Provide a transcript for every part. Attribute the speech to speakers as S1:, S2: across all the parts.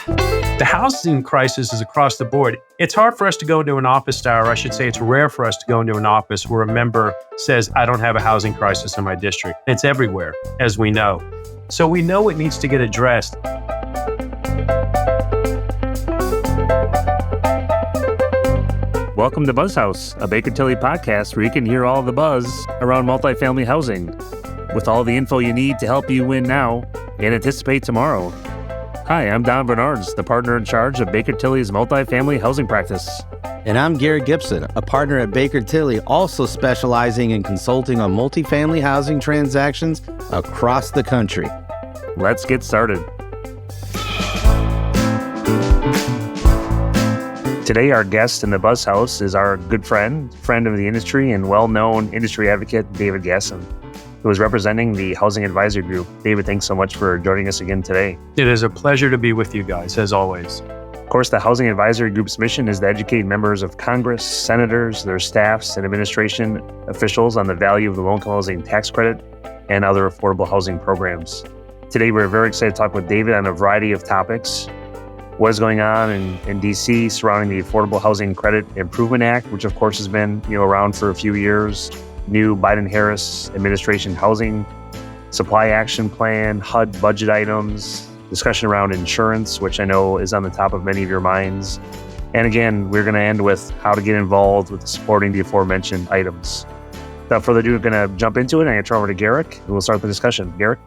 S1: The housing crisis is across the board. It's hard for us to go into an office hour. I should say it's rare for us to go into an office where a member says, I don't have a housing crisis in my district. It's everywhere, as we know. So we know it needs to get addressed.
S2: Welcome to BuzzHouse, a Baker Tilly podcast where you can hear all the buzz around multifamily housing, with all the info you need to help you win now and anticipate tomorrow. Hi, I'm Don Bernards, the partner in charge of Baker Tilly's multifamily housing practice.
S3: And I'm Garrick Gibson, a partner at Baker Tilly, also specializing in consulting on multifamily housing transactions across the country.
S2: Let's get started. Today, our guest in the BuzzHouse is our good friend of the industry, and well-known industry advocate, David Gasson, who is representing the Housing Advisory Group. David, thanks so much for joining us again today.
S1: It is a pleasure to be with you guys, as always.
S2: Of course, the Housing Advisory Group's mission is to educate members of Congress, senators, their staffs, and administration officials on the value of the low-income housing tax credit and other affordable housing programs. Today, we're very excited to talk with David on a variety of topics. What is going on in D.C. surrounding the Affordable Housing Credit Improvement Act, which of course has been around for a few years, new Biden-Harris administration housing supply action plan, HUD budget items, discussion around insurance, which I know is on the top of many of your minds. And again, we're going to end with how to get involved with supporting the aforementioned items. Without further ado, we're going to jump into it. I'm going to turn over to Garrick, and we'll start the discussion. Garrick?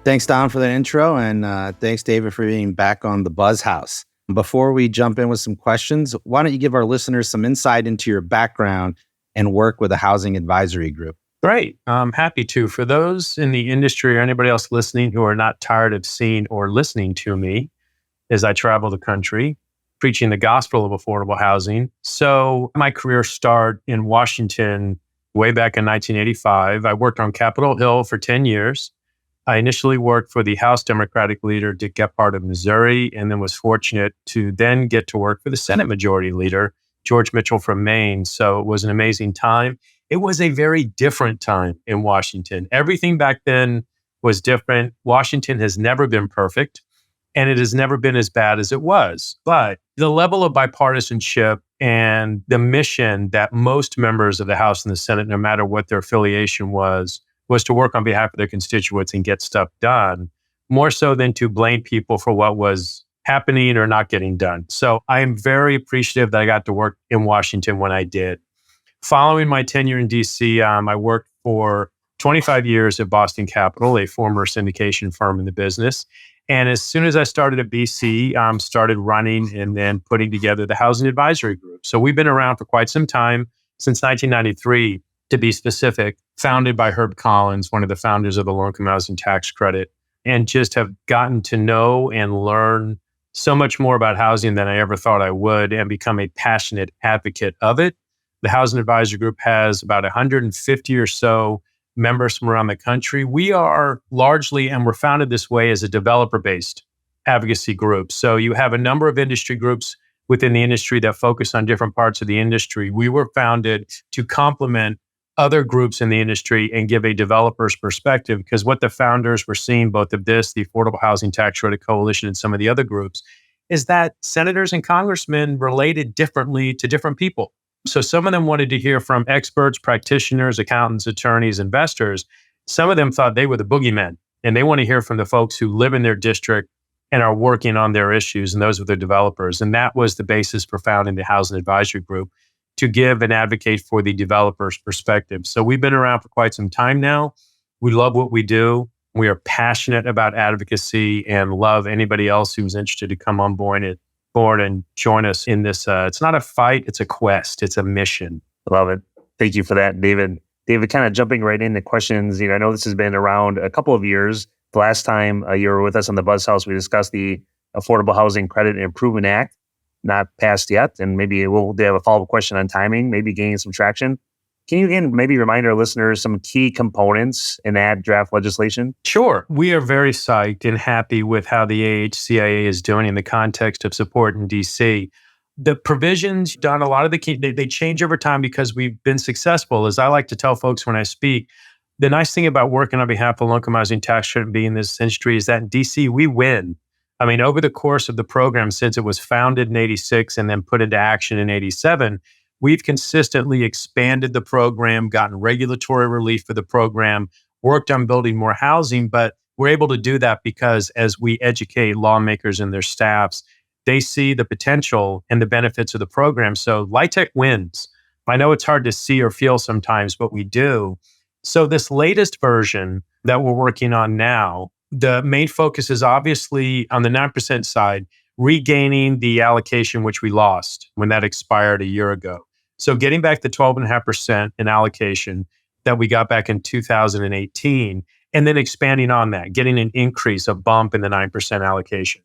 S3: Thanks, Don, for that intro, and thanks, David, for being back on the BuzzHouse. Before we jump in with some questions, why don't you give our listeners some insight into your background and work with the Housing Advisory Group?
S1: Great. I'm happy to. For those in the industry or anybody else listening who are not tired of seeing or listening to me as I travel the country, preaching the gospel of affordable housing. So my career started in Washington way back in 1985. I worked on Capitol Hill for 10 years. I initially worked for the House Democratic leader, Dick Gephardt of Missouri, and then was fortunate to then get to work for the Senate Majority Leader, George Mitchell from Maine. So it was an amazing time. It was a very different time in Washington. Everything back then was different. Washington has never been perfect, and it has never been as bad as it was. But the level of bipartisanship and the mission that most members of the House and the Senate, no matter what their affiliation was to work on behalf of their constituents and get stuff done, more so than to blame people for what was happening or not getting done. So I am very appreciative that I got to work in Washington when I did. Following my tenure in D.C., I worked for 25 years at Boston Capital, a former syndication firm in the business. And as soon as I started at BC, started running and then putting together the Housing Advisory Group. So we've been around for quite some time, since 1993, to be specific, founded by Herb Collins, one of the founders of the low-income housing tax credit, and just have gotten to know and learn so much more about housing than I ever thought I would, and become a passionate advocate of it. The Housing Advisory Group has about 150 or so members from around the country. We are largely, and we're founded this way, as a developer-based advocacy group. So you have a number of industry groups within the industry that focus on different parts of the industry. We were founded to complement other groups in the industry and give a developer's perspective, because what the founders were seeing, both of this, the Affordable Housing Tax Credit Coalition, and some of the other groups, is that senators and congressmen related differently to different people. So some of them wanted to hear from experts, practitioners, accountants, attorneys, investors. Some of them thought they were the boogeymen, and they want to hear from the folks who live in their district and are working on their issues, and those were the developers. And that was the basis for founding the Housing Advisory Group, to give and advocate for the developer's perspective. So we've been around for quite some time now. We love what we do. We are passionate about advocacy and love anybody else who's interested to come on board and join us in this. It's not a fight, it's a quest, it's a mission.
S2: Love it. Thank you for that, David. David, kind of jumping right into questions. I know this has been around a couple of years. The last time you were with us on the BuzzHouse, we discussed the Affordable Housing Credit Improvement Act. Not passed yet, and maybe we'll have a follow-up question on timing, maybe gaining some traction. Can you again maybe remind our listeners some key components in that draft legislation?
S1: Sure. We are very psyched and happy with how the AHCIA is doing in the context of support in DC. The provisions done, a lot of the key, they change over time because we've been successful. As I like to tell folks when I speak, the nice thing about working on behalf of low-income housing tax credit and being in this industry is that in DC, we win. I mean, over the course of the program, since it was founded in 86 and then put into action in 87, we've consistently expanded the program, gotten regulatory relief for the program, worked on building more housing, but we're able to do that because as we educate lawmakers and their staffs, they see the potential and the benefits of the program. So LIHTC wins. I know it's hard to see or feel sometimes, but we do. So this latest version that we're working on now, the main focus is obviously on the 9% side, regaining the allocation which we lost when that expired a year ago. So getting back the 12.5% in allocation that we got back in 2018, and then expanding on that, getting an increase, a bump in the 9% allocation.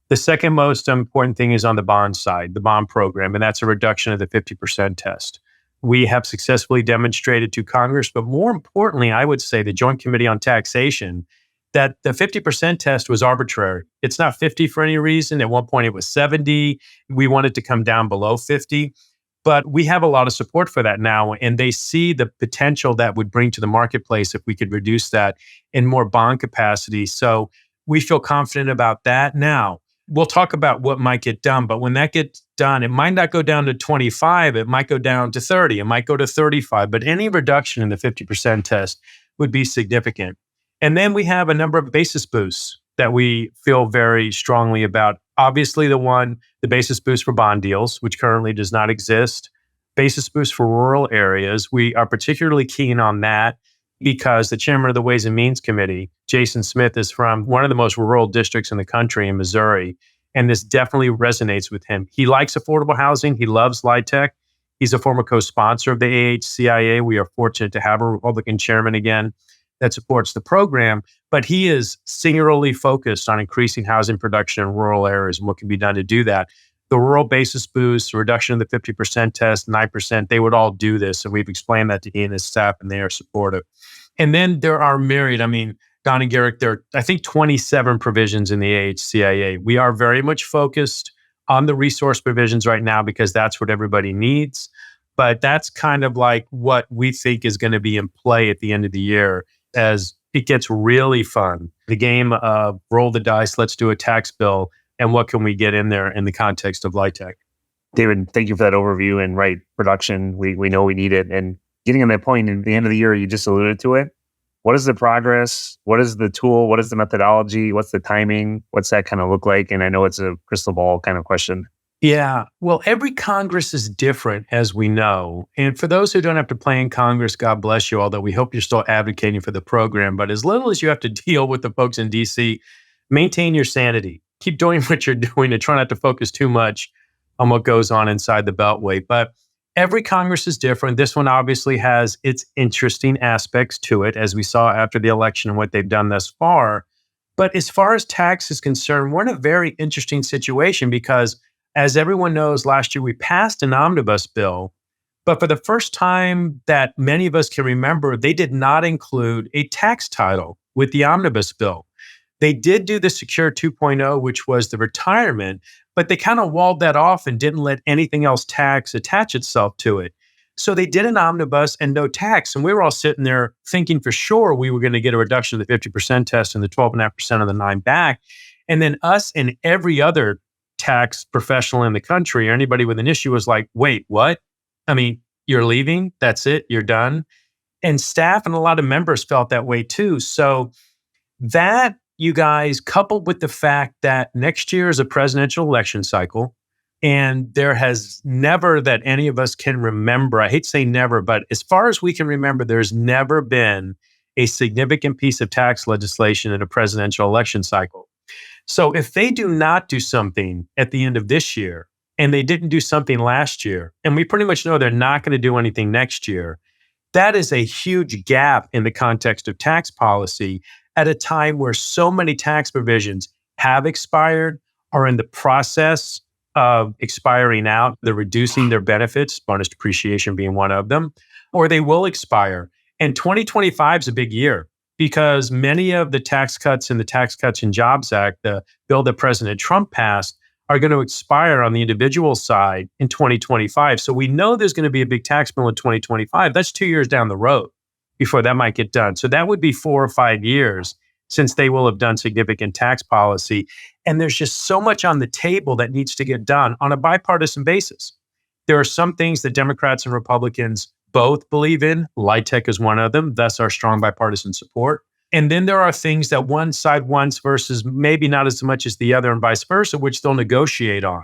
S1: The second most important thing is on the bond side, the bond program, and that's a reduction of the 50% test. We have successfully demonstrated to Congress, but more importantly, I would say the Joint Committee on Taxation, that the 50% test was arbitrary. It's not 50 for any reason. At one point, it was 70. We wanted to come down below 50. But we have a lot of support for that now, and they see the potential that would bring to the marketplace if we could reduce that in more bond capacity. So we feel confident about that. Now, we'll talk about what might get done, but when that gets done, it might not go down to 25, it might go down to 30, it might go to 35, but any reduction in the 50% test would be significant. And then we have a number of basis boosts that we feel very strongly about. Obviously, the basis boost for bond deals, which currently does not exist. Basis boost for rural areas. We are particularly keen on that because the chairman of the Ways and Means Committee, Jason Smith, is from one of the most rural districts in the country in Missouri. And this definitely resonates with him. He likes affordable housing. He loves LIHTC. He's a former co-sponsor of the AHCIA. We are fortunate to have a Republican chairman again that supports the program, but he is singularly focused on increasing housing production in rural areas and what can be done to do that. The rural basis boost, the reduction of the 50% test, 9%, they would all do this. And we've explained that to he and his staff, and they are supportive. And then there are myriad, Don and Garrick, there are, I think, 27 provisions in the AHCIA. We are very much focused on the resource provisions right now because that's what everybody needs. But that's kind of like what we think is going to be in play at the end of the year as it gets really fun. The game of roll the dice, let's do a tax bill, and what can we get in there in the context of LIHTC?
S2: David, thank you for that overview. And right, production, we know we need it. And getting on that point at the end of the year, you just alluded to it. What is the progress? What is the tool? What is the methodology? What's the timing? What's that kind of look like? And I know it's a crystal ball kind of question.
S1: Yeah, well, every Congress is different, as we know. And for those who don't have to play in Congress, God bless you, although we hope you're still advocating for the program. But as little as you have to deal with the folks in D.C., maintain your sanity. Keep doing what you're doing and try not to focus too much on what goes on inside the Beltway. But every Congress is different. This one obviously has its interesting aspects to it, as we saw after the election and what they've done thus far. But as far as tax is concerned, we're in a very interesting situation because, as everyone knows, last year we passed an omnibus bill, but for the first time that many of us can remember, they did not include a tax title with the omnibus bill. They did do the Secure 2.0, which was the retirement, but they kind of walled that off and didn't let anything else tax attach itself to it. So they did an omnibus and no tax. And we were all sitting there thinking for sure we were going to get a reduction of the 50% test and the 12.5% of the 9 back. And then us and every other tax professional in the country or anybody with an issue was like, wait, what? You're leaving? That's it? You're done? And staff and a lot of members felt that way too. So that, you guys, coupled with the fact that next year is a presidential election cycle, and there has never, that any of us can remember, I hate saying never, but as far as we can remember, there's never been a significant piece of tax legislation in a presidential election cycle. So if they do not do something at the end of this year, and they didn't do something last year, and we pretty much know they're not going to do anything next year, that is a huge gap in the context of tax policy at a time where so many tax provisions have expired, are in the process of expiring out. They're reducing their benefits, bonus depreciation being one of them, or they will expire. And 2025 is a big year, because many of the tax cuts in the Tax Cuts and Jobs Act, the bill that President Trump passed, are going to expire on the individual side in 2025. So we know there's going to be a big tax bill in 2025. That's 2 years down the road before that might get done. So that would be 4 or 5 years. since they will have done significant tax policy. And there's just so much on the table that needs to get done on a bipartisan basis. There are some things that Democrats and Republicans both believe in. LIHTC is one of them, thus our strong bipartisan support. And then there are things that one side wants versus maybe not as much as the other and vice versa, which they'll negotiate on.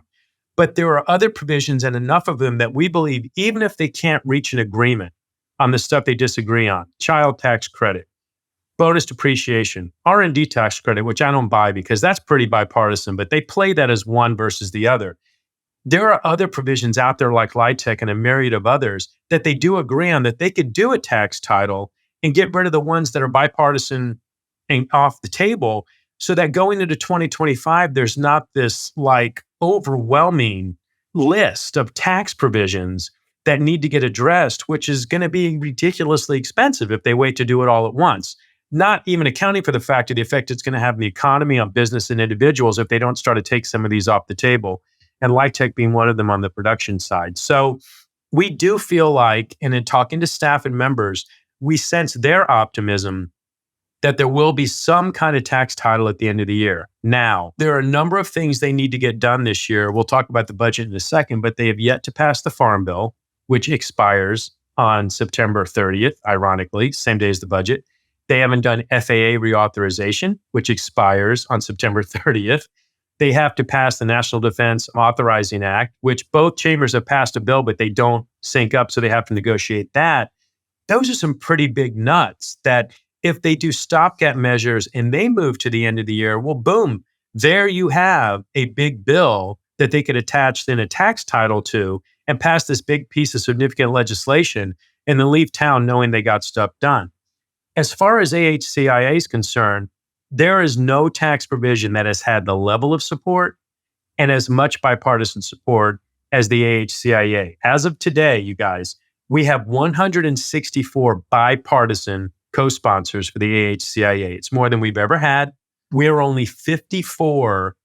S1: But there are other provisions and enough of them that we believe, even if they can't reach an agreement on the stuff they disagree on, child tax credit, bonus depreciation, R&D tax credit, which I don't buy because that's pretty bipartisan, but they play that as one versus the other. There are other provisions out there like LIHTC and a myriad of others that they do agree on that they could do a tax title and get rid of the ones that are bipartisan and off the table so that going into 2025, there's not this like overwhelming list of tax provisions that need to get addressed, which is going to be ridiculously expensive if they wait to do it all at once. Not even accounting for the fact of the effect it's going to have on the economy, on business and individuals if they don't start to take some of these off the table. And LIHTC being one of them on the production side. So we do feel like, and in talking to staff and members, we sense their optimism that there will be some kind of tax title at the end of the year. Now, there are a number of things they need to get done this year. We'll talk about the budget in a second, but they have yet to pass the Farm Bill, which expires on September 30th, ironically, same day as the budget. They haven't done FAA reauthorization, which expires on September 30th. They have to pass the National Defense Authorizing Act, which both chambers have passed a bill, but they don't sync up, so they have to negotiate that. Those are some pretty big nuts that if they do stopgap measures and they move to the end of the year, well, boom, there you have a big bill that they could attach then a tax title to and pass this big piece of significant legislation and then leave town knowing they got stuff done. As far as AHCIA is concerned, there is no tax provision that has had the level of support and as much bipartisan support as the AHCIA. As of today, you guys, we have 164 bipartisan co-sponsors for the AHCIA. It's more than we've ever had. We're only 54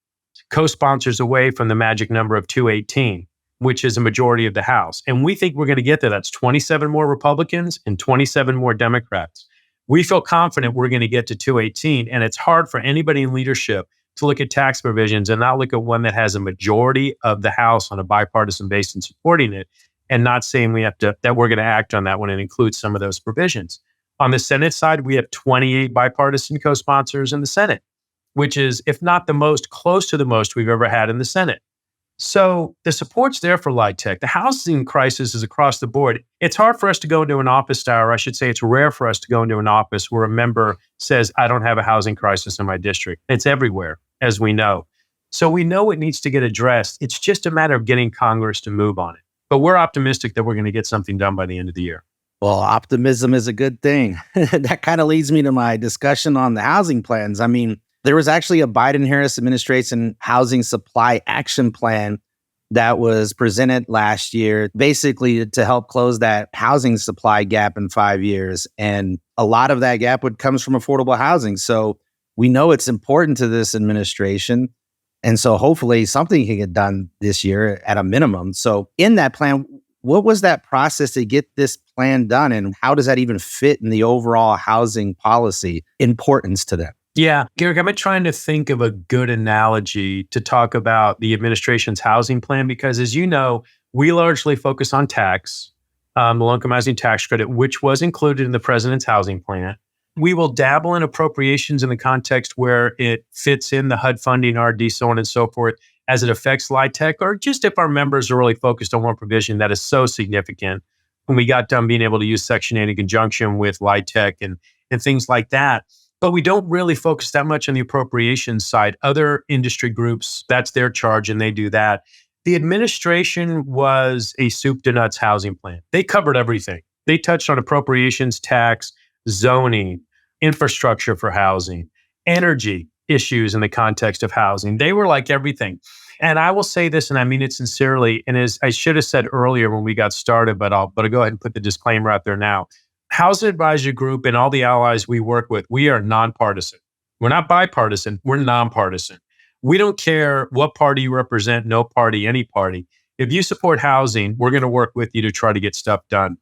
S1: co-sponsors away from the magic number of 218, which is a majority of the House. And we think we're going to get there. That's 27 more Republicans and 27 more Democrats. We feel confident we're going to get to 218, and it's hard for anybody in leadership to look at tax provisions and not look at one that has a majority of the House on a bipartisan basis and supporting it, and not saying that we're going to act on that when it includes some of those provisions. On the Senate side, we have 28 bipartisan co-sponsors in the Senate, which is, if not the most, close to the most we've ever had in the Senate. So the support's there for LIHTC. The housing crisis is across the board. It's hard for us to go into an office tower. I should say it's rare for us to go into an office where a member says, I don't have a housing crisis in my district. It's everywhere, as we know. So we know it needs to get addressed. It's just a matter of getting Congress to move on it. But we're optimistic that we're going to get something done by the end of the year.
S3: Well, optimism is a good thing. That kind of leads me to my discussion on the housing plans. I mean, there was actually a Biden-Harris administration housing supply action plan that was presented last year, basically to help close that housing supply gap in 5 years. And a lot of that gap comes from affordable housing. So we know it's important to this administration. And so hopefully something can get done this year at a minimum. So in that plan, what was that process to get this plan done? And how does that even fit in the overall housing policy importance to them?
S1: Yeah, Garrick, I've been trying to think of a good analogy to talk about the administration's housing plan, because as you know, we largely focus on tax, the low-income housing tax credit, which was included in the president's housing plan. We will dabble in appropriations in the context where it fits in the HUD funding, RD, so on and so forth, as it affects LIHTC, or just if our members are really focused on one provision that is so significant. When we got done being able to use Section 8 in conjunction with LIHTC and things like that. But we don't really focus that much on the appropriations side. Other industry groups, that's their charge, and they do that. The administration was a soup to nuts housing plan. They covered everything. They touched on appropriations, tax, zoning, infrastructure for housing, energy issues in the context of housing. They were like everything. And I will say this, and I mean it sincerely, and as I should have said earlier when we got started, but I'll go ahead and put the disclaimer out there now. Housing Advisory Group and all the allies we work with, we are nonpartisan. We're not bipartisan, we're nonpartisan. We don't care what party you represent, no party, any party. If you support housing, we're going to work with you to try to get stuff done.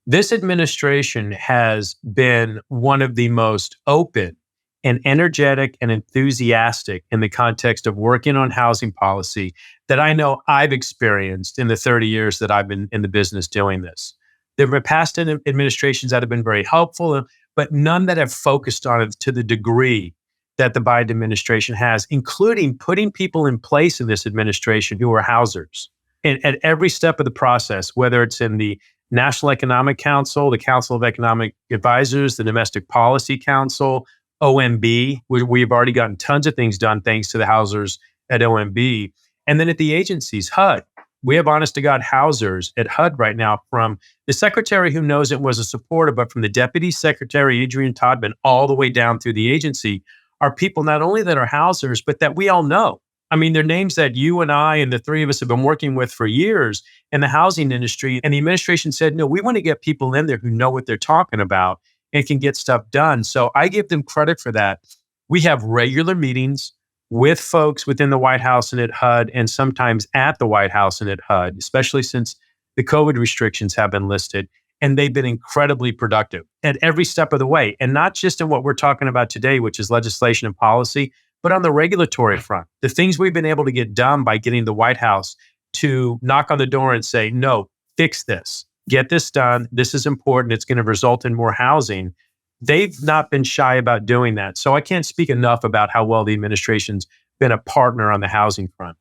S1: This administration has been one of the most open and energetic and enthusiastic in the context of working on housing policy that I know I've experienced in the 30 years that I've been in the business doing this. There have been past administrations that have been very helpful, but none that have focused on it to the degree that the Biden administration has, including putting people in place in this administration who are housers. And at every step of the process, whether it's in the National Economic Council, the Council of Economic Advisors, the Domestic Policy Council, OMB, we've already gotten tons of things done thanks to the housers at OMB. And then at the agencies, HUD, we have honest to God housers at HUD right now, from the secretary who knows it was a supporter, but from the deputy secretary, Adrian Todman, all the way down through the agency, are people not only that are housers, but that we all know. I mean, they're names that you and I and the three of us have been working with for years in the housing industry. And the administration said, no, we want to get people in there who know what they're talking about and can get stuff done. So I give them credit for that. We have regular meetings with folks within the White House and at HUD, and sometimes at the White House and at HUD, especially since the COVID restrictions have been listed. And they've been incredibly productive at every step of the way. And not just in what we're talking about today, which is legislation and policy, but on the regulatory front. The things we've been able to get done by getting the White House to knock on the door and say, no, fix this, get this done. This is important. It's going to result in more housing. They've not been shy about doing that. So I can't speak enough about how well the administration's been a partner on the housing front.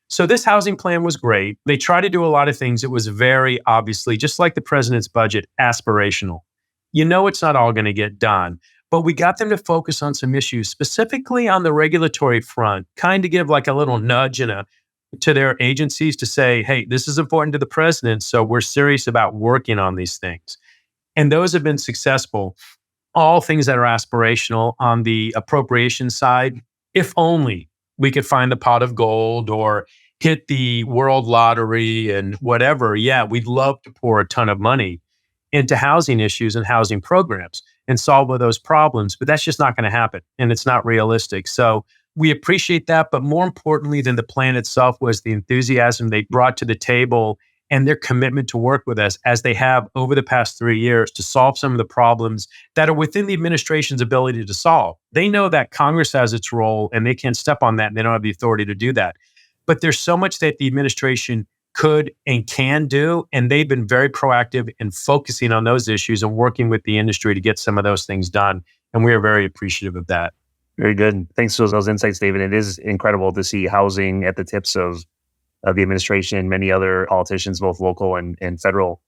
S1: So this housing plan was great. They tried to do a lot of things. It was very obviously, just like the president's budget, aspirational. You know it's not all going to get done, but we got them to focus on some issues, specifically on the regulatory front, kind of give like a little nudge to their agencies to say, hey, this is important to the president, so we're serious about working on these things. And those have been successful. All things that are aspirational on the appropriation side, if only we could find the pot of gold or hit the world lottery and whatever. Yeah, we'd love to pour a ton of money into housing issues and housing programs and solve those problems, but that's just not going to happen. And it's not realistic. So we appreciate that. But more importantly than the plan itself was the enthusiasm they brought to the table and their commitment to work with us, as they have over the past 3 years, to solve some of the problems that are within the administration's ability to solve. They know that Congress has its role and they can't step on that, and they don't have the authority to do that. But there's so much that the administration could and can do, and they've been very proactive in focusing on those issues and working with the industry to get some of those things done. And we are very appreciative of that.
S2: Very good. Thanks for those insights, David. It is incredible to see housing at the tips of the administration, many other politicians, both local and federal.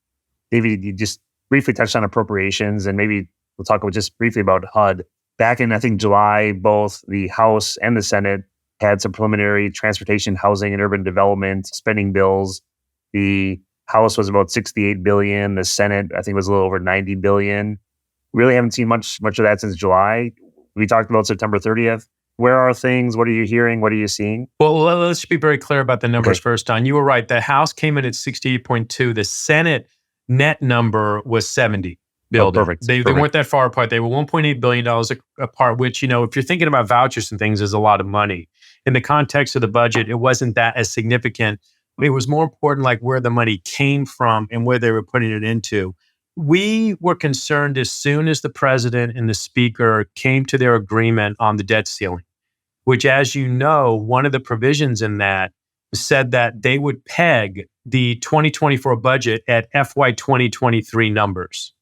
S2: David, you just briefly touched on appropriations, and maybe we'll talk just briefly about HUD. Back in, I think, July, both the House and the Senate had some preliminary transportation, housing, and urban development spending bills. The House was about $68 billion. The Senate, I think, was a little over $90 billion. Really haven't seen much of that since July. We talked about September 30th. Where are things? What are you hearing? What are you seeing?
S1: Well, let's be very clear about the numbers first, Don. You were right. The House came in at 68.2. The Senate net number was 70 billion.
S2: Perfect.
S1: They weren't that far apart. They were $1.8 billion apart, which, if you're thinking about vouchers and things, is a lot of money. In the context of the budget, it wasn't that as significant. It was more important like where the money came from and where they were putting it into. We were concerned as soon as the president and the speaker came to their agreement on the debt ceiling, which, as you know, one of the provisions in that said that they would peg the 2024 budget at FY 2023 numbers.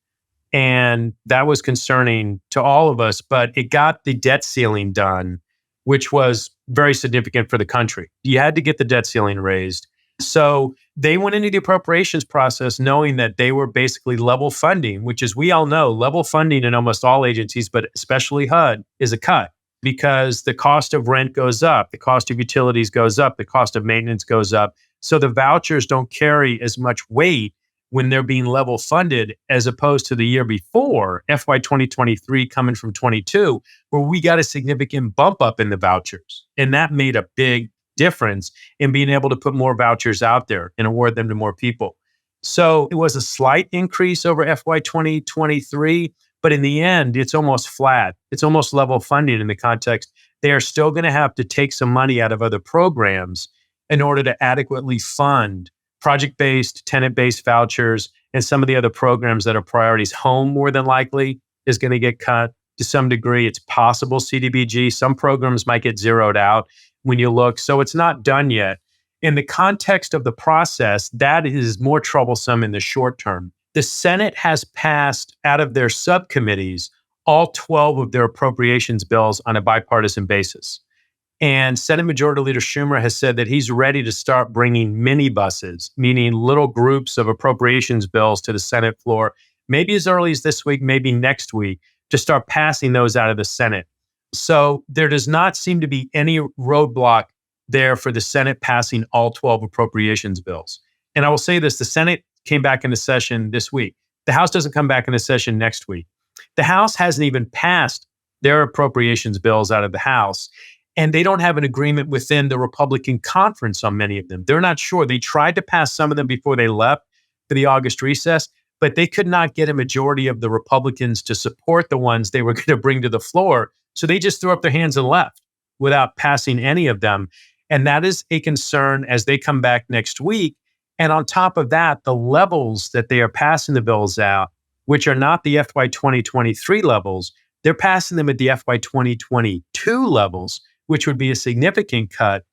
S1: And that was concerning to all of us, but it got the debt ceiling done, which was very significant for the country. You had to get the debt ceiling raised. So they went into the appropriations process knowing that they were basically level funding, which, as we all know, level funding in almost all agencies, but especially HUD, is a cut because the cost of rent goes up, the cost of utilities goes up, the cost of maintenance goes up. So the vouchers don't carry as much weight when they're being level funded as opposed to the year before, FY 2023 coming from 22, where we got a significant bump up in the vouchers. And that made a big difference in being able to put more vouchers out there and award them to more people. So it was a slight increase over FY 2023, but in the end, it's almost flat. It's almost level funding in the context. They are still going to have to take some money out of other programs in order to adequately fund project-based, tenant-based vouchers, and some of the other programs that are priorities. Home, more than likely, is going to get cut. to some degree. It's possible CDBG. Some programs might get zeroed out when you look. So it's not done yet. In the context of the process, that is more troublesome in the short term. The Senate has passed out of their subcommittees all 12 of their appropriations bills on a bipartisan basis. And Senate Majority Leader Schumer has said that he's ready to start bringing minibuses, meaning little groups of appropriations bills to the Senate floor, maybe as early as this week, maybe next week, to start passing those out of the Senate. So there does not seem to be any roadblock there for the Senate passing all 12 appropriations bills. And I will say this, the Senate came back into session this week. The House doesn't come back into session next week. The House hasn't even passed their appropriations bills out of the House, and they don't have an agreement within the Republican conference on many of them. They're not sure. They tried to pass some of them before they left for the August recess, but they could not get a majority of the Republicans to support the ones they were going to bring to the floor. So they just threw up their hands and left without passing any of them. And that is a concern as they come back next week. And on top of that, the levels that they are passing the bills out, which are not the FY 2023 levels, they're passing them at the FY 2022 levels, which would be a significant cut,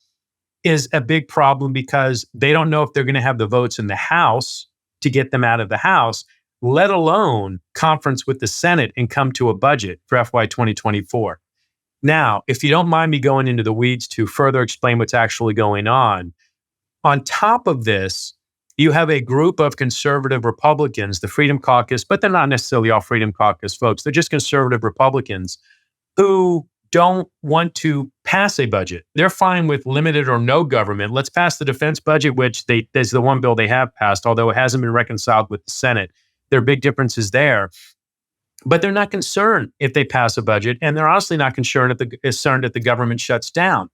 S1: is a big problem because they don't know if they're going to have the votes in the House to get them out of the House, let alone conference with the Senate and come to a budget for FY 2024. Now, if you don't mind me going into the weeds to further explain what's actually going on top of this, you have a group of conservative Republicans, the Freedom Caucus, but they're not necessarily all Freedom Caucus folks. They're just conservative Republicans who don't want to pass a budget. They're fine with limited or no government. Let's pass the defense budget, which there's the one bill they have passed, although it hasn't been reconciled with the Senate. There are big differences there. But they're not concerned if they pass a budget, and they're honestly not concerned if the government shuts down.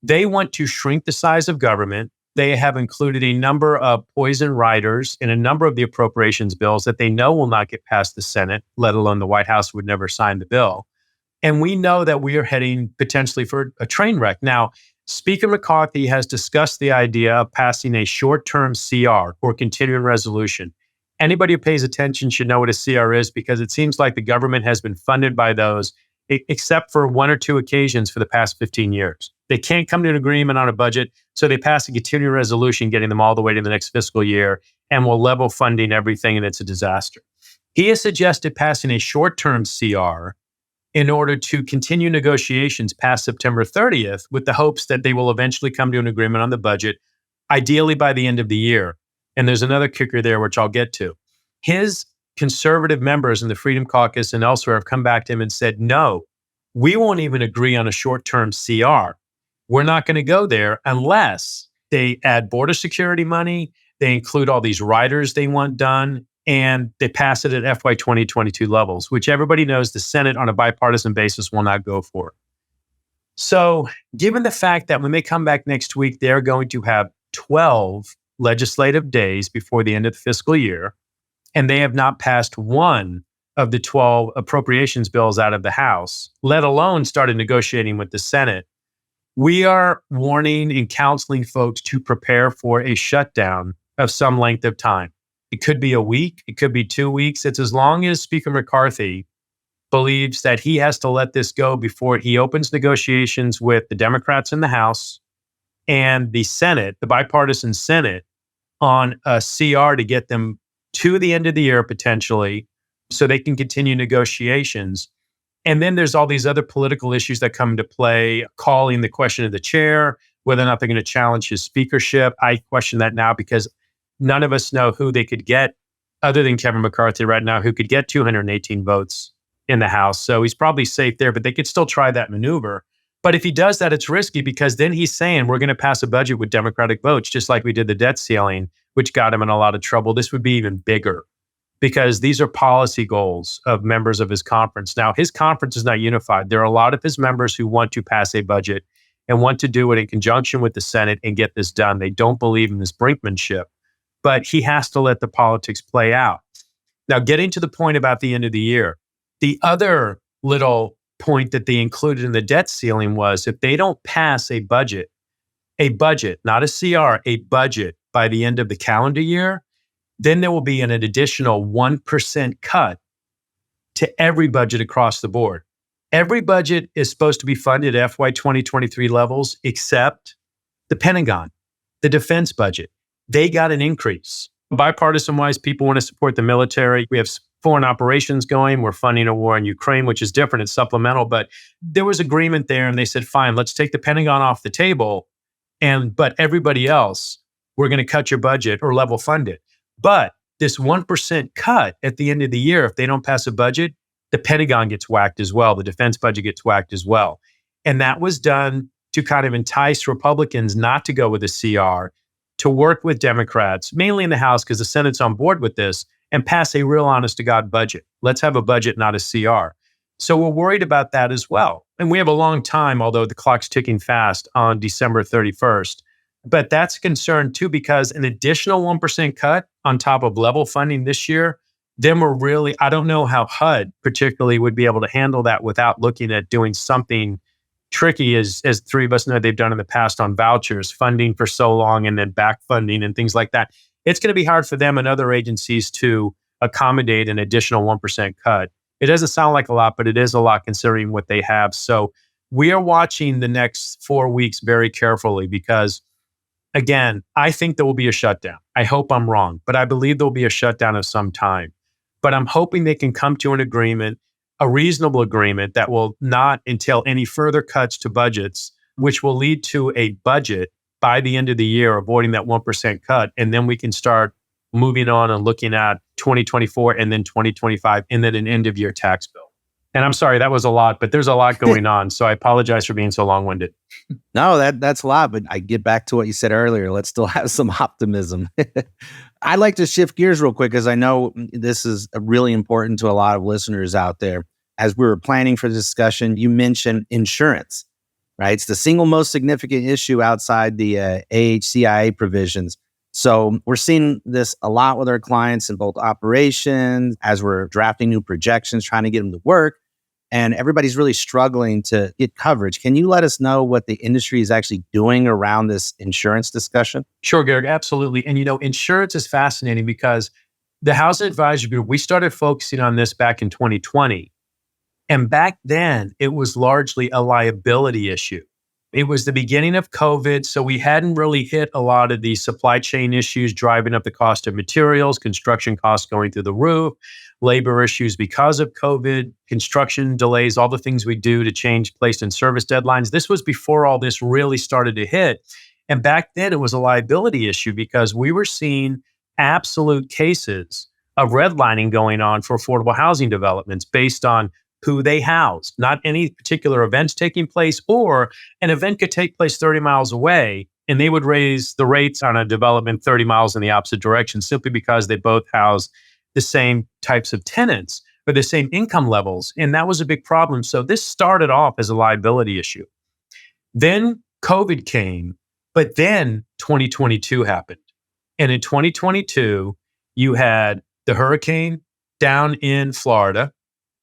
S1: They want to shrink the size of government. They have included a number of poison riders in a number of the appropriations bills that they know will not get past the Senate, let alone the White House would never sign the bill. And we know that we are heading potentially for a train wreck. Now, Speaker McCarthy has discussed the idea of passing a short-term CR, or continuing resolution. Anybody who pays attention should know what a CR is because it seems like the government has been funded by those, except for one or two occasions for the past 15 years. They can't come to an agreement on a budget, so they pass a continuing resolution getting them all the way to the next fiscal year and will level funding everything, and it's a disaster. He has suggested passing a short-term CR in order to continue negotiations past September 30th with the hopes that they will eventually come to an agreement on the budget, ideally by the end of the year. And there's another kicker there, which I'll get to. His conservative members in the Freedom Caucus and elsewhere have come back to him and said, no, we won't even agree on a short-term CR. We're not going to go there unless they add border security money, they include all these riders they want done, and they pass it at FY 2022 levels, which everybody knows the Senate on a bipartisan basis will not go for. So given the fact that when they come back next week, they're going to have 12 legislative days before the end of the fiscal year, and they have not passed one of the 12 appropriations bills out of the House, let alone started negotiating with the Senate, we are warning and counseling folks to prepare for a shutdown of some length of time. It could be a week. It could be 2 weeks. It's as long as Speaker McCarthy believes that he has to let this go before he opens negotiations with the Democrats in the House and the Senate, the bipartisan Senate, on a CR to get them to the end of the year potentially so they can continue negotiations. And then there's all these other political issues that come into play, calling the question of the chair, whether or not they're going to challenge his speakership. I question that now because none of us know who they could get other than Kevin McCarthy right now, who could get 218 votes in the House. So he's probably safe there, but they could still try that maneuver. But if he does that, it's risky because then he's saying we're going to pass a budget with Democratic votes, just like we did the debt ceiling, which got him in a lot of trouble. This would be even bigger because these are policy goals of members of his conference. Now, his conference is not unified. There are a lot of his members who want to pass a budget and want to do it in conjunction with the Senate and get this done. They don't believe in this brinkmanship, but he has to let the politics play out. Now, getting to the point about the end of the year, the other little point that they included in the debt ceiling was if they don't pass a budget, not a CR, a budget by the end of the calendar year, then there will be an additional 1% cut to every budget across the board. Every budget is supposed to be funded at FY 2023 levels except the Pentagon, the defense budget. They got an increase. Bipartisan-wise, people want to support the military. We have foreign operations going. We're funding a war in Ukraine, which is different. It's supplemental. But there was agreement there, and they said, fine, let's take the Pentagon off the table. But everybody else, we're going to cut your budget or level fund it. But this 1% cut at the end of the year, if they don't pass a budget, the Pentagon gets whacked as well. The defense budget gets whacked as well. And that was done to kind of entice Republicans not to go with a CR, to work with Democrats, mainly in the House, because the Senate's on board with this, and pass a real honest-to-God budget. Let's have a budget, not a CR. So we're worried about that as well. And we have a long time, although the clock's ticking fast, on December 31st. But that's a concern, too, because an additional 1% cut on top of level funding this year, then we're really, I don't know how HUD particularly would be able to handle that without looking at doing something tricky, as three of us know they've done in the past on vouchers, funding for so long and then back funding and things like that. It's going to be hard for them and other agencies to accommodate an additional 1% cut. It doesn't sound like a lot, but it is a lot considering what they have. So we are watching the next 4 weeks very carefully because, again, I think there will be a shutdown. I hope I'm wrong, but I believe there will be a shutdown of some time. But I'm hoping they can come to an agreement, a reasonable agreement that will not entail any further cuts to budgets, which will lead to a budget by the end of the year, avoiding that 1% cut. And then we can start moving on and looking at 2024 and then 2025 and then an end of year tax bill. And I'm sorry, that was a lot, but there's a lot going on. So I apologize for being so long-winded.
S3: No, that's a lot, but I get back to what you said earlier. Let's still have some optimism. I'd like to shift gears real quick because I know this is really important to a lot of listeners out there. As we were planning for the discussion, you mentioned insurance, right? It's the single most significant issue outside the AHCIA provisions. So we're seeing this a lot with our clients in both operations, as we're drafting new projections, trying to get them to work. And everybody's really struggling to get coverage. Can you let us know what the industry is actually doing around this insurance discussion?
S1: Sure, Garrick, absolutely. And insurance is fascinating because the Housing Advisory Group, we started focusing on this back in 2020. And back then, it was largely a liability issue. It was the beginning of COVID, so we hadn't really hit a lot of the supply chain issues driving up the cost of materials, construction costs going through the roof, labor issues because of COVID, construction delays, all the things we do to change place and service deadlines. This was before all this really started to hit. And back then, it was a liability issue because we were seeing absolute cases of redlining going on for affordable housing developments based on who they house, not any particular events taking place, or an event could take place 30 miles away and they would raise the rates on a development 30 miles in the opposite direction simply because they both house the same types of tenants or the same income levels. And that was a big problem. So this started off as a liability issue. Then COVID came, but then 2022 happened. And in 2022, you had the hurricane down in Florida.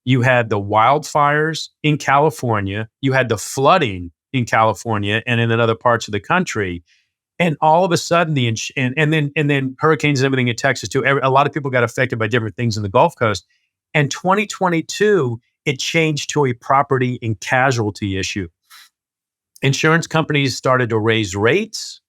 S1: You had the wildfires in California. You had the flooding in California and in other parts of the country. And all of a sudden, and then hurricanes and everything in Texas too. A lot of people got affected by different things in the Gulf Coast. And 2022, it changed to a property and casualty issue. Insurance companies started to raise rates.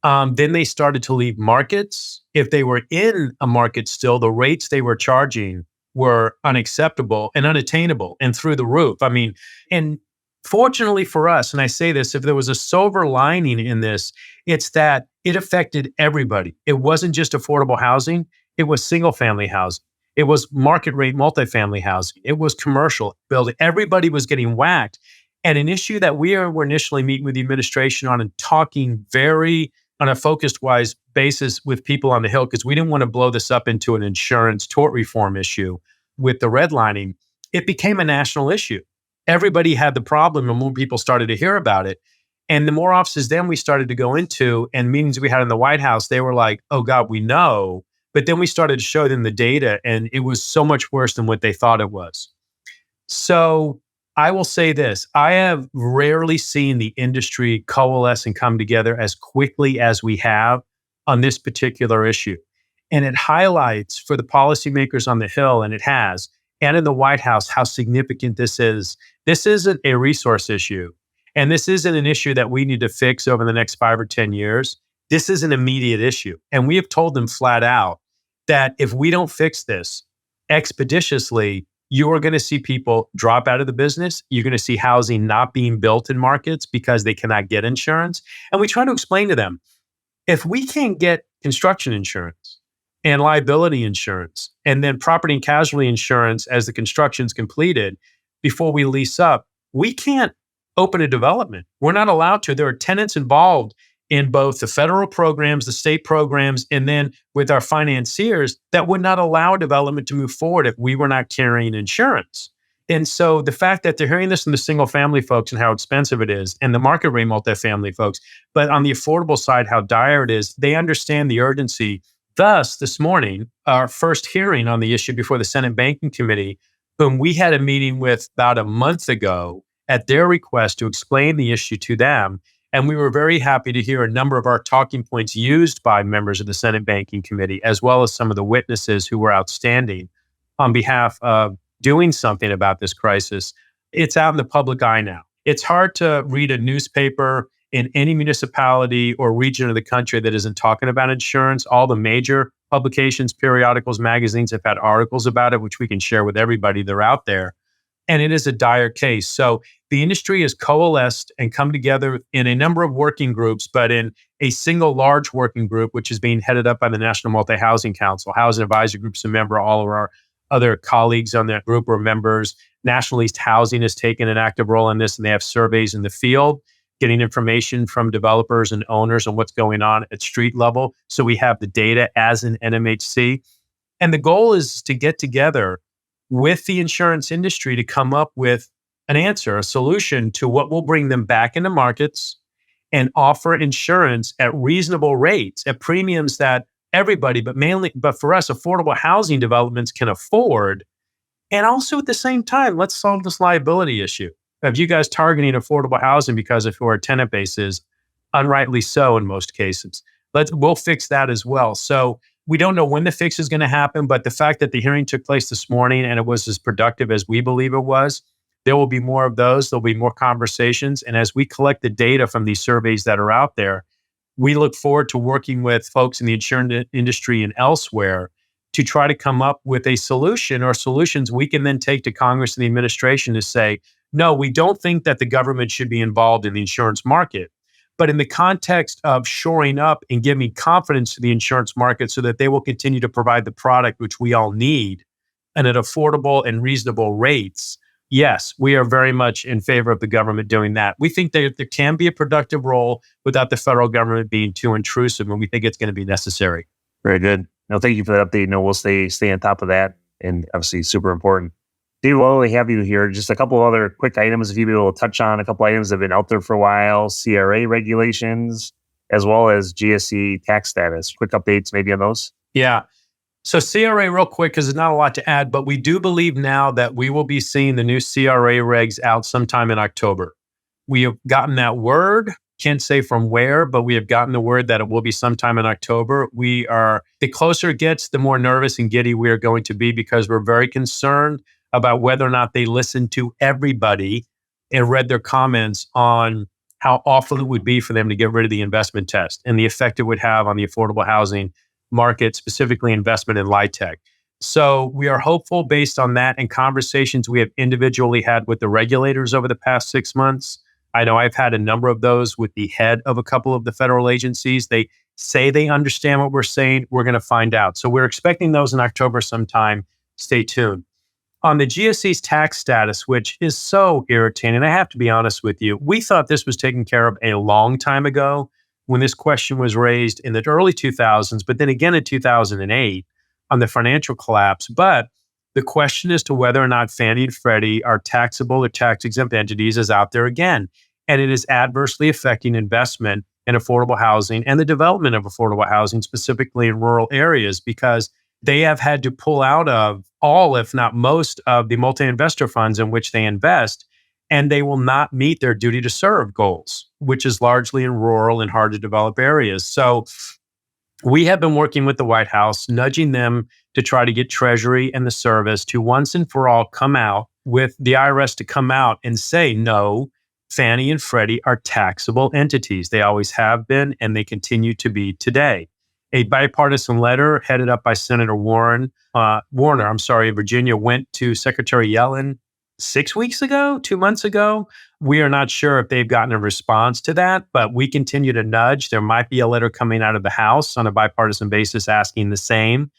S1: Then they started to leave markets. If they were in a market still, the rates they were charging were unacceptable and unattainable and through the roof. I mean, and fortunately for us, and I say this, if there was a silver lining in this, it's that it affected everybody. It wasn't just affordable housing. It was single family housing. It was market rate multifamily housing. It was commercial building. Everybody was getting whacked. And an issue that we were initially meeting with the administration on and talking very on a focused-wise basis with people on the Hill, because we didn't want to blow this up into an insurance tort reform issue with the redlining. It became a national issue. Everybody had the problem, and more people started to hear about it. And the more offices then we started to go into, and meetings we had in the White House, they were like, oh God, we know. But then we started to show them the data, and it was so much worse than what they thought it was. So I will say this, I have rarely seen the industry coalesce and come together as quickly as we have on this particular issue. And it highlights for the policymakers on the Hill, and it has, and in the White House how significant this is. This isn't a resource issue. And this isn't an issue that we need to fix over the next 5 or 10 years. This is an immediate issue. And we have told them flat out that if we don't fix this expeditiously, you are going to see people drop out of the business. You're going to see housing not being built in markets because they cannot get insurance. And we try to explain to them, if we can't get construction insurance and liability insurance and then property and casualty insurance as the construction's completed before we lease up, we can't open a development. We're not allowed to. There are tenants involved in both the federal programs, the state programs, and then with our financiers that would not allow development to move forward if we were not carrying insurance. And so the fact that they're hearing this from the single family folks and how expensive it is, and the market rate multifamily folks, but on the affordable side, how dire it is, they understand the urgency. Thus, this morning, our first hearing on the issue before the Senate Banking Committee, whom we had a meeting with about a month ago at their request to explain the issue to them. And we were very happy to hear a number of our talking points used by members of the Senate Banking Committee, as well as some of the witnesses who were outstanding on behalf of doing something about this crisis. It's out in the public eye now. It's hard to read a newspaper in any municipality or region of the country that isn't talking about insurance. All the major publications, periodicals, magazines have had articles about it, which we can share with everybody. They're out there. And it is a dire case. So the industry has coalesced and come together in a number of working groups, but in a single large working group, which is being headed up by the National Multi-Housing Council. Housing Advisory Group's a member. All of our other colleagues on that group are members. National East Housing has taken an active role in this, and they have surveys in the field, getting information from developers and owners on what's going on at street level. So we have the data as an NMHC. And the goal is to get together with the insurance industry to come up with an answer, a solution to what will bring them back into markets and offer insurance at reasonable rates, at premiums that everybody, but for us, affordable housing developments can afford. And also at the same time, let's solve this liability issue of you guys targeting affordable housing because of who our tenant base is, unrightly so in most cases. We'll fix that as well. So we don't know when the fix is going to happen, but the fact that the hearing took place this morning and it was as productive as we believe it was, there will be more of those. There'll be more conversations. And as we collect the data from these surveys that are out there, we look forward to working with folks in the insurance industry and elsewhere to try to come up with a solution or solutions we can then take to Congress and the administration to say, no, we don't think that the government should be involved in the insurance market. But in the context of shoring up and giving confidence to the insurance market so that they will continue to provide the product which we all need and at affordable and reasonable rates, yes, we are very much in favor of the government doing that. We think that there can be a productive role without the federal government being too intrusive, and we think it's going to be necessary.
S2: Very good. No, thank you for that update. No, we'll stay on top of that, and obviously super important. David, while we have you here, just a couple of other quick items, if you'd be able to touch on a couple items that have been out there for a while, CRA regulations, as well as GSE tax status. Quick updates maybe on those?
S1: Yeah. So CRA real quick, because there's not a lot to add, but we do believe now that we will be seeing the new CRA regs out sometime in October. We have gotten that word. Can't say from where, but we have gotten the word that it will be sometime in October. The closer it gets, the more nervous and giddy we are going to be because we're very concerned about whether or not they listened to everybody and read their comments on how awful it would be for them to get rid of the investment test and the effect it would have on the affordable housing market, specifically investment in LIHTC. So we are hopeful based on that and conversations we have individually had with the regulators over the past 6 months. I know I've had a number of those with the head of a couple of the federal agencies. They say they understand what we're saying. We're going to find out. So we're expecting those in October sometime. Stay tuned. On the GSE's tax status, which is so irritating, I have to be honest with you, we thought this was taken care of a long time ago when this question was raised in the early 2000s, but then again in 2008 on the financial collapse. But the question as to whether or not Fannie and Freddie are taxable or tax-exempt entities is out there again. And it is adversely affecting investment in affordable housing and the development of affordable housing, specifically in rural areas, because they have had to pull out of all, if not most, of the multi-investor funds in which they invest, and they will not meet their duty to serve goals, which is largely in rural and hard to develop areas. So We have been working with the White House, nudging them to try to get Treasury and the service to once and for all come out with the IRS to come out and say, no, Fannie and Freddie are taxable entities. They always have been, and they continue to be today. A bipartisan letter headed up by Senator Warner, Virginia, went to Secretary Yellen 6 weeks ago, 2 months ago. We are not sure if they've gotten a response to that, but we continue to nudge. There might be a letter coming out of the House on a bipartisan basis asking the same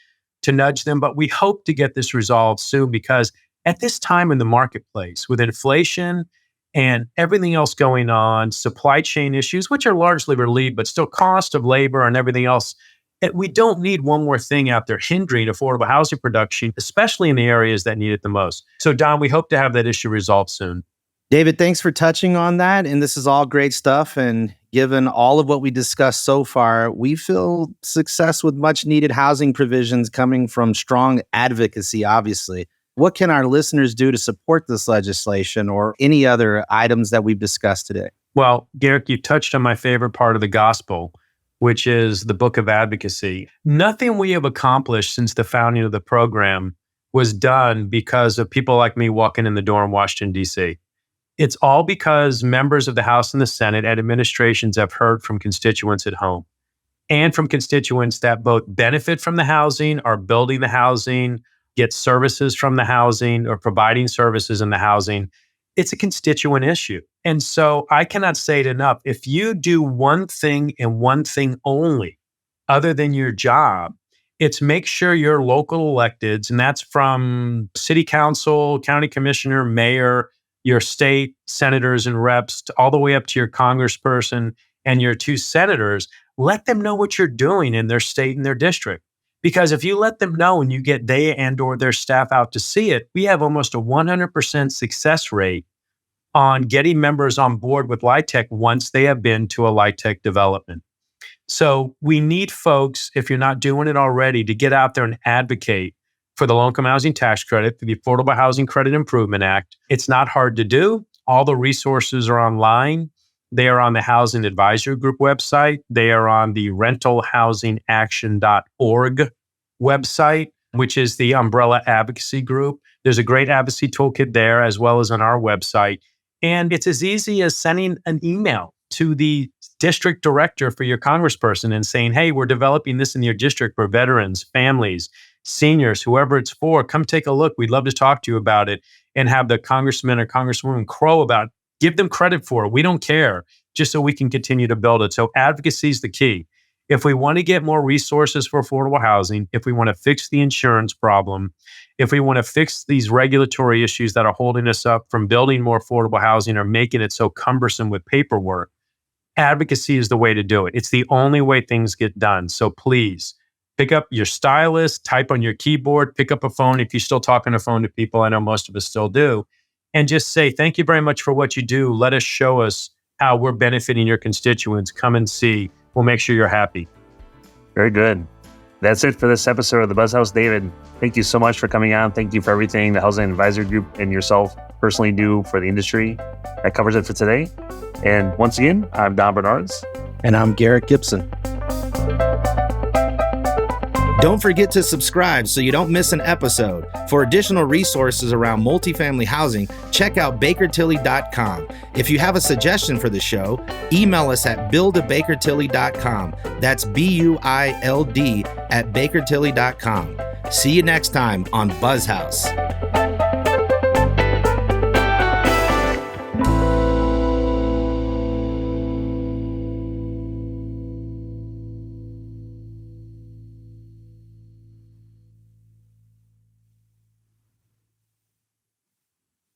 S1: to nudge them, but we hope to get this resolved soon because at this time in the marketplace, with inflation and everything else going on, supply chain issues, which are largely relieved, but still cost of labor and everything else, we don't need one more thing out there hindering affordable housing production, especially in the areas that need it the most. So, Don, we hope to have that issue resolved soon.
S3: David, thanks for touching on that. And this is all great stuff. And given all of what we discussed so far, we feel success with much needed housing provisions coming from strong advocacy, obviously. What can our listeners do to support this legislation or any other items that we've discussed today?
S1: Well, Garrick, you touched on my favorite part of the gospel, which is the book of advocacy. Nothing we have accomplished since the founding of the program was done because of people like me walking in the door in Washington, D.C. It's all because members of the House and the Senate and administrations have heard from constituents at home and from constituents that both benefit from the housing, are building the housing, get services from the housing, or providing services in the housing. It's a constituent issue. And so I cannot say it enough. If you do one thing and one thing only, other than your job, it's make sure your local electeds, and that's from city council, county commissioner, mayor, your state senators and reps, all the way up to your congressperson and your 2 senators, let them know what you're doing in their state and their district. Because if you let them know and you get they and or their staff out to see it, we have almost a 100% success rate on getting members on board with LIHTC once they have been to a LIHTC development. So we need folks, if you're not doing it already, to get out there and advocate for the low-income housing tax credit, for the Affordable Housing Credit Improvement Act. It's not hard to do. All the resources are online. They are on the Housing Advisory Group website. They are on the rentalhousingaction.org website, which is the umbrella advocacy group. There's a great advocacy toolkit there, as well as on our website. And it's as easy as sending an email to the district director for your congressperson and saying, hey, we're developing this in your district for veterans, families, seniors, whoever it's for. Come take a look. We'd love to talk to you about it, and have the congressman or congresswoman crow about it. Give them credit for it. We don't care, just so we can continue to build it. So advocacy is the key. If we want to get more resources for affordable housing, if we want to fix the insurance problem, if we want to fix these regulatory issues that are holding us up from building more affordable housing or making it so cumbersome with paperwork, advocacy is the way to do it. It's the only way things get done. So please, pick up your stylus, type on your keyboard, pick up a phone if you still talk on the phone to people. I know most of us still do. And just say, thank you very much for what you do. Let us show us how we're benefiting your constituents. Come and see. We'll make sure you're happy.
S2: Very good. That's it for this episode of the BuzzHouse. David, thank you so much for coming on. Thank you for everything the Housing Advisory Group and yourself personally do for the industry. That covers it for today. And once again, I'm Don Bernards.
S3: And I'm Garrick Gibson. Don't forget to subscribe so you don't miss an episode. For additional resources around multifamily housing, check out bakertilly.com. If you have a suggestion for the show, email us at build@bakertilly.com. That's BUILD@bakertilly.com. See you next time on BuzzHouse.